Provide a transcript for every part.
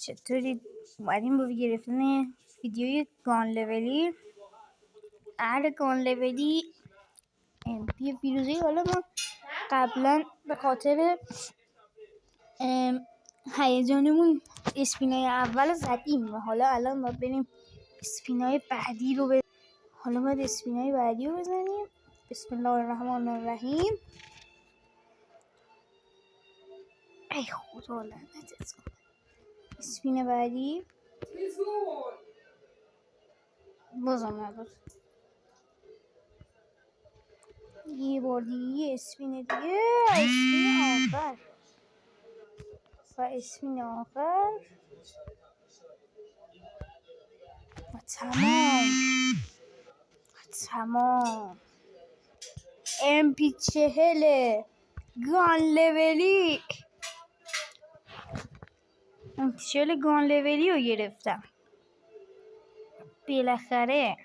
چطوری؟ اومدیم با گرفتن ویدیوی گان لولی. اهل گان لولی یه فیروزی. حالا ما قبلا به خاطر هیجانمون اسپینای اول زدیم و حالا الان باید بریم اسپینای بعدی رو حالا باید اسپینای بعدی رو بزنیم. بسم الله الرحمن الرحیم. ای خدا لعنتت کنه. اسپین بعدی بازم نبود. یه بار دیگه اسپین دیگه، اسپین آخر و اسپین آخر و تمام. MP40 گان لولی. MP40 گان لولی رو گرفتم بالاخره.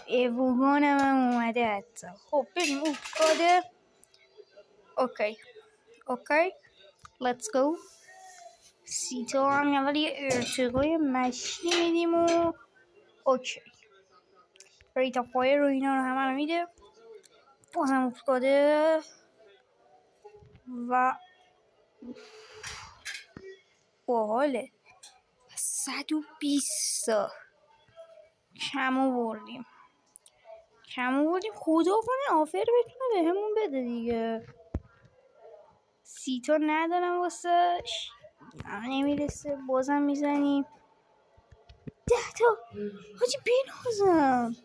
ایوگانم هم اومده حتی. خب بریم اون کاده. اوکی let's go. سیتا هم اول یه ارتقای مشی میدیم و اوکی. ریتا فایر رو اینا رو همه رو میده. بازم افتاده و باحاله. 120 کم آوردیم. خدا کنه آفر بتونه به همون بده دیگه. سیتا ندارم واسه نمیرسه. بازم میزنیم 10 تا. حاجی بینازم.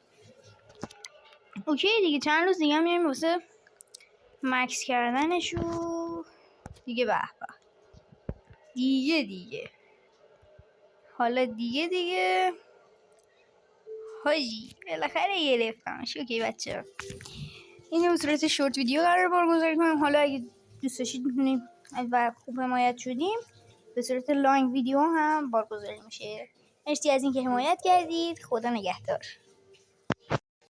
اوکی دیگه چند روز دیگه میایم واسه مکس کردنشو دیگه. به دیگه حالا دیگه حاجی بالاخره گرفتمش. اوکی بچه این به صورت شورت ویدیو قرار برگزار کنم. حالا اگه دوست داشتید میتونید و خوب حمایت شدیم به صورت لانگ ویدیو هم برگزار میشه. مرسی از اینکه حمایت کردید. خدا نگهدار.